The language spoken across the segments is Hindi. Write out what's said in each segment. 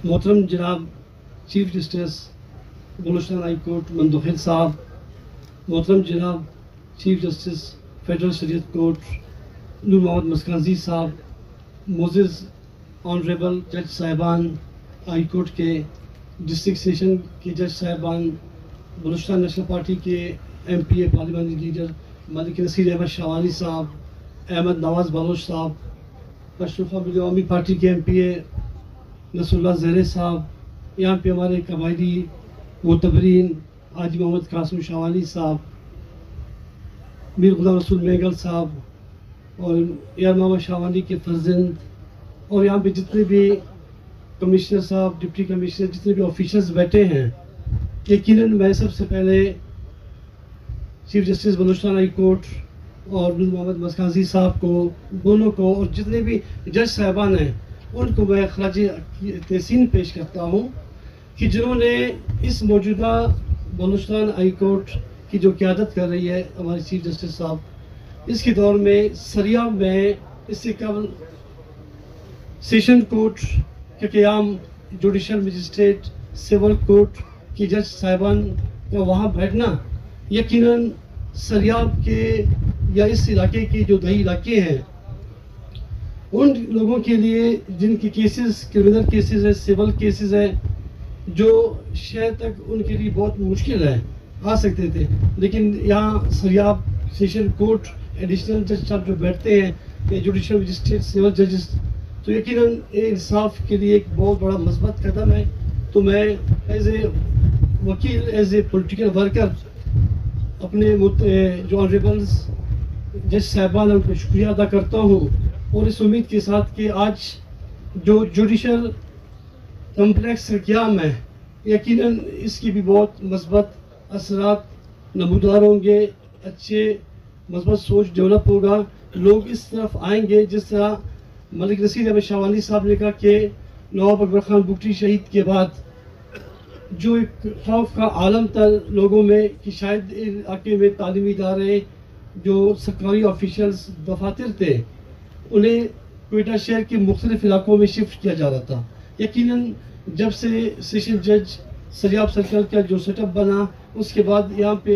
मोहतरम जनाब chief justice Balochistan high court Mandokhail साहब, मोहतरम जनाब चीफ जस्टिस फेडरल शरीयत कोर्ट नूर मोहम्मद मस्कांजी साहब, मोजिज़ ऑनरेबल जज साहिबान हाई कोर्ट के डिस्ट्रिक्ट सेशन के जज साहिबान, बलूचिस्तान नेशनल पार्टी के MPA parliamentary leader Malik Naseer Ahmed Shahwani साहब, अहमद नवाज बलोच साहब, अशरफ अवामी पार्टी के MPA नसरुल्लाह ज़हरे साहब, यहाँ पे हमारे कबायली मोतबरीन हाजी मोहम्मद कासिम शावानी साहब, मीर गुलाम रसूल मेंगल साहब और यार मोहम्मद शावानी के फर्जंद, और यहाँ पे जितने भी कमिश्नर साहब, डिप्टी कमिश्नर, जितने भी ऑफिसर्स बैठे हैं, यकीनन मैं सबसे पहले chief justice Balochistan high court और नूर मोहम्मद मस्कांजी साहब को, दोनों को, और जितने भी जज साहिबान हैं उनको मैं खराज तहसीन पेश करता हूँ कि जिन्होंने इस मौजूदा बलूचिस्तान हाई कोर्ट की जो क़यादत कर रही है हमारे चीफ जस्टिस साहब, इसके दौर में सरिया में इससे कबल सेशन कोर्ट के क़याम, जुडिशल मजिस्ट्रेट, सिविल कोर्ट की जज साहिबान का वहाँ बैठना यकीनन सरियाब के या इस इलाके के जो दही इलाके हैं उन लोगों के लिए जिनकी केसेस क्रिमिनल केसेस है, सिविल केसेस है, जो शहर तक उनके लिए बहुत मुश्किल है आ सकते थे, लेकिन यहाँ सरियाब सेशन कोर्ट एडिशनल जज साहब जो बैठते हैं या जुडिशल मजिस्ट्रेट, सिविल जजेस, तो यकीनन इंसाफ के लिए एक बहुत बड़ा मस्बत कदम है। तो मैं एज ए वकील, एज ए पॉलिटिकल वर्कर अपने जो ऑनरेबल्स जज साहिबान है उनका शुक्रिया अदा करता हूँ, और इस उम्मीद के साथ कि आज जो जुडिशल कम्प्लेक्स का क़याम है यकीनन इसकी भी बहुत मस्बत असरात नमूदार होंगे, अच्छे मस्बत सोच डेवलप होगा, लोग इस तरफ आएंगे। जिस तरह मलिक नसीर अहमद शावानी साहब ने कहा कि नवाब अकबर खान बुगटी शहीद के बाद जो एक खौफ का आलम था लोगों में कि शायद इलाके में तालीमी इदारे, जो सरकारी ऑफिशल्स, दफातर थे, उन्हें क्वेटा शहर के मुख्तलिफ इलाकों में शिफ्ट किया जा रहा था। यकीनन जब से सेशन जज सरियाब सर्कल का जो सेटअप बना उसके बाद यहाँ पे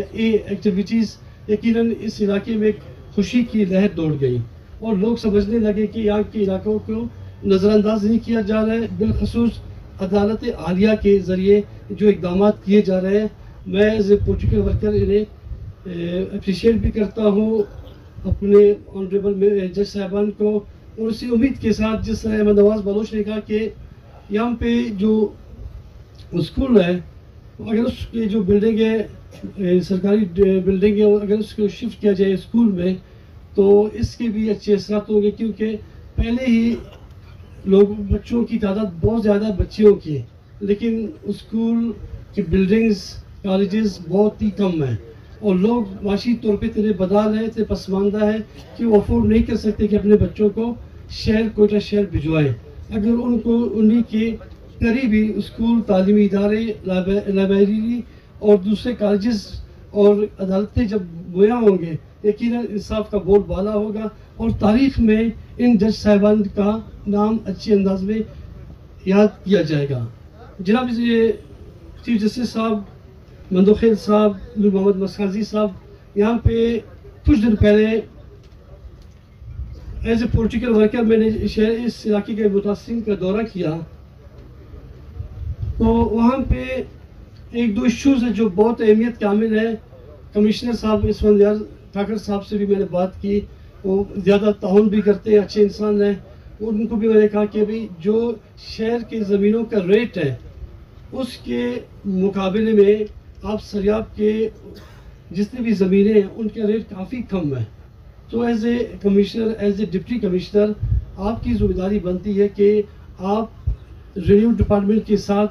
एक्टिविटीज़ यकीनन इस इलाके में खुशी की लहर दौड़ गई और लोग समझने लगे कि यहाँ के इलाकों को नज़रअंदाज नहीं किया जा रहा है। बिलखसूस अदालत आलिया के ज़रिए जो इक़दाम किए जा रहे हैं, मैं एज ए पॉलिटिकल वर्कर इन्हें अप्रिशिएट भी करता हूँ अपने ऑनरेबल जज साहिबान को, और उसी उम्मीद के साथ जिस तरह अहमद नवाज बलोच ने कहा कि यहाँ पे जो स्कूल है अगर उसके जो बिल्डिंग है सरकारी बिल्डिंग है, अगर उसको शिफ्ट किया जाए स्कूल में तो इसके भी अच्छे असरात होंगे, क्योंकि पहले ही लोग बच्चों की तादाद बहुत ज़्यादा बच्चियों की, लेकिन स्कूल की बिल्डिंग्स कॉलेजेस बहुत ही कम हैं और लोग माशी तौर पे इतने बदाल हैं, इतने पसमानदा है कि वो अफोर्ड नहीं कर सकते कि अपने बच्चों को शहर कोयटा शहर भिजवाएं। अगर उनको उन्हीं के करीबी स्कूल, तालीमी इदारे, लाइब्रेरी और दूसरे कॉलेजेस और अदालतें जब मुहैया होंगे, यकीनन इंसाफ का बोल बाला होगा और तारीख में इन जज साहिबान का नाम अच्छे अंदाज में याद किया जाएगा। जनाब चीफ जस्टिस साहब, मंदोखिल साहब, नूर मोहम्मद मस्कांजी साहब, यहाँ पे कुछ दिन पहले एज ए पॉलिटिकल वर्कर मैंने शहर इस इलाके के मुतासिरीन का दौरा किया, तो वहाँ पे एक दो इश्यूज़ है जो बहुत अहमियत कामिल है। कमिश्नर साहब इसफंदियार ठाकर साहब से भी मैंने बात की, वो ज़्यादा ताउन भी करते हैं, अच्छे इंसान हैं, उनको भी मैंने कहा कि भाई जो शहर के ज़मीनों का रेट है उसके मुकाबले में आप सरियाब के जितनी भी ज़मीनें हैं उनका रेट काफ़ी कम है। तो as a commissioner, as a deputy commissioner आपकी जिम्मेदारी बनती है कि आप रेवेन्यू डिपार्टमेंट के साथ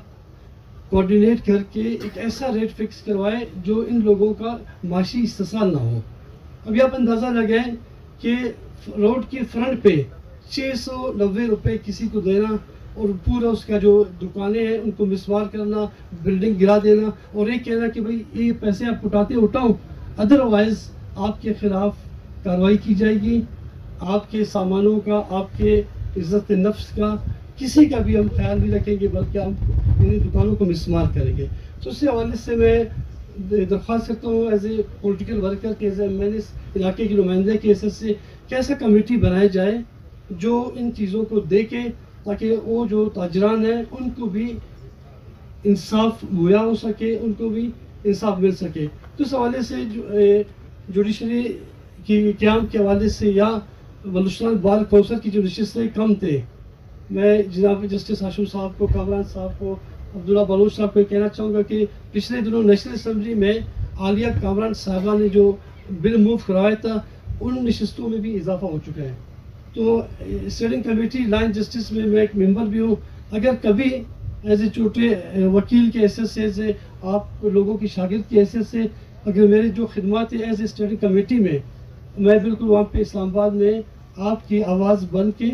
कोऑर्डिनेट करके एक ऐसा रेट फिक्स करवाए जो इन लोगों का माशी इस्तेसाल ना हो। अभी आप अंदाज़ा लगाएं कि रोड के फ्रंट पे 690 रुपये किसी को देना और पूरा उसका जो दुकानें हैं उनको मिसवार करना, बिल्डिंग गिरा देना और ये कहना कि भाई ये पैसे आप उठाओ, अदरवाइज़ आपके ख़िलाफ़ कार्रवाई की जाएगी, आपके सामानों का, आपके इज़्ज़त नफ्स का किसी का भी हम ख्याल नहीं रखेंगे, बल्कि हम इन दुकानों को मिसमार करेंगे। तो उससे हवाले से मैं दरख्वास्त करता हूँ एज ए पॉलिटिकल वर्कर के, एज ए मैंने इस इलाके के नुमाइंदे के हैसियत से कैसा कमेटी बनाया जाए जो इन चीज़ों को देखे, ताकि वो जो ताजरान हैं उनको भी इंसाफ मुहैया हो सके, उनको भी इंसाफ मिल सके। तो इस हवाले से जुडिशरी की क़याम के हवाले से या बलूचिस्तान बार कौंसिल की जो नशिस्तें कम थे, मैं जनाब जस्टिस हाशिम साहब को, कामरान साहब को, अब्दुल्ला बलोच साहब को कहना चाहूँगा कि पिछले दिनों नेशनल असम्बली में आलिया कामरान साहबा ने जो बिल मूव कराया था, उन नशिस्तों में भी इजाफा हो चुका है। तो स्टैंडिंग कमेटी लाइन जस्टिस में मैं एक मेंबर भी हूँ। अगर कभी एज ए छोटे वकील के हैसियत से, एज ए आप लोगों की शागिर्द की हैसियत से, अगर मेरी जो खिदमत है एज ए स्टैंडिंग कमेटी में, मैं बिल्कुल वहाँ पे इस्लामाबाद में आपकी आवाज़ बन के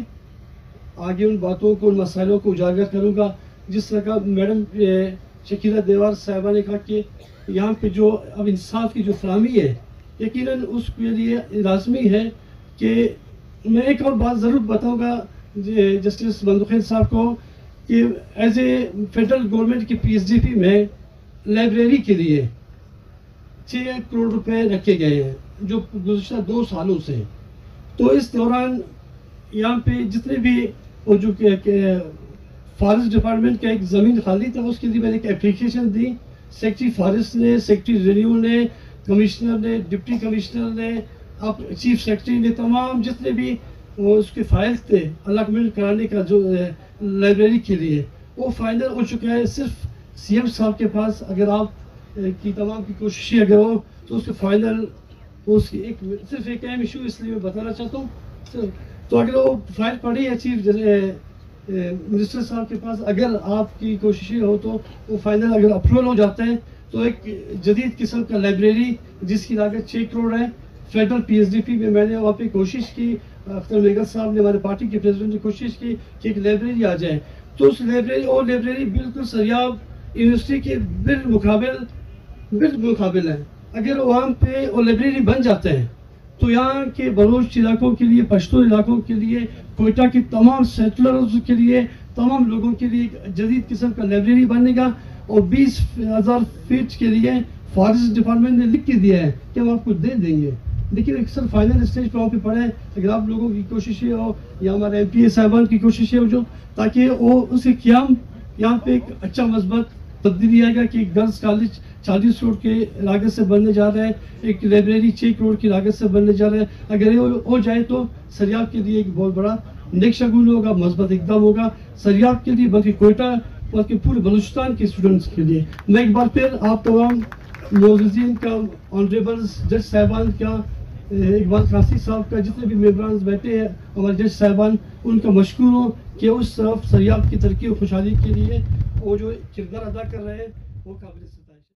आगे उन बातों को, उन मसाइलों को उजागर करूँगा। जिस तरह का मैडम शकीला देवार साहिबा ने कहा कि यहाँ पे जो अब इंसाफ की जो फराहमी है, यकीनन उसके लिए लाजमी है कि मैं एक और बात ज़रूर बताऊँगा जस्टिस बंदुखैर साहब को कि एज ए फेडरल गवर्नमेंट की PSDP में लाइब्रेरी के लिए 6 करोड़ रुपए रखे गए हैं जो गुज़श्ता 2 सालों से। तो इस दौरान यहाँ पे जितने भी वो जो फॉरेस्ट डिपार्टमेंट का एक ज़मीन खाली था, उसके लिए मैंने एक एप्लीकेशन दी। सेक्रेटरी फॉरेस्ट ने, सेक्रेटरी रेन्यू ने, कमिश्नर ने, डिप्टी कमिश्नर ने, अब चीफ सेक्रेटरी ने, तमाम जितने भी वो उसके फाइल थे अलॉटमेंट कराने का जो लाइब्रेरी के लिए, वो फाइनल हो चुका है। सिर्फ CM साहब के पास अगर आप की तमाम की कोशिशें अगर हो तो उसके फाइनल उसकी सिर्फ एक अहम इशू इसलिए मैं बताना चाहता हूँ। तो अगर वो फाइल पड़ी है चीफ मिनिस्टर साहब के पास, अगर आपकी कोशिशें हो तो वो फाइनल अगर अप्रूवल हो जाता है तो एक जदीद किस्म का लाइब्रेरी जिसकी लागत 6 करोड़ है, फेडरल PSDP में मैंने वहाँ पे कोशिश की, अख्तर मेगल साहब ने, हमारे पार्टी के प्रेसिडेंट ने कोशिश की कि एक लाइब्रेरी आ जाए। तो उस लाइब्रेरी बिल्कुल सरियाब यूनिवर्सिटी के बिल्कुल मुकाबिल है। अगर वहाँ पे वो लाइब्रेरी बन जाते हैं तो यहाँ के बलोच इलाकों के लिए, पश्तो इलाकों के लिए, कोयटा के तमाम सेटलर्स के लिए, तमाम लोगों के लिए एक जदीद किस्म का लाइब्रेरी बनेगा। और 20,000 फीट के लिए फॉरेस्ट डिपार्टमेंट ने लिख के दिया है कि हम आपको दे देंगे, लेकिन अक्सर फाइनल स्टेज पर वहाँ पे पड़े। अगर आप लोगों की कोशिशें हो या हमारे MPA साहबान की कोशिशें हो जो, ताकि वो उसके क़याम यहाँ पे एक अच्छा मजबूत तब्दीली आएगा कि गर्ल्स कॉलेज 40 करोड़ के लागत से बनने जा रहा है, एक लाइब्रेरी 6 करोड़ की लागत से बनने जा रहा है। अगर ये हो जाए तो सरियाब के लिए एक बहुत बड़ा नेक शगुन होगा, मजबूत इकदाम होगा सरियाब के लिए, बल्कि कोयटा बल्कि पूरे बलूचिस्तान के स्टूडेंट्स के लिए। मैं एक बार फिर आप तमाम मोअज़्ज़िज़ीन का, ऑनरेबल जज साहबान का, इकबाल कासी साहब का, जितने भी मेंबरान बैठे हैं हमारे जज साहबान, उनका मशकूर हूँ कि उस तरफ सरियाब की तरक्की और खुशहाली के लिए वो जो किरदार अदा कर रहे हैं वो काबिल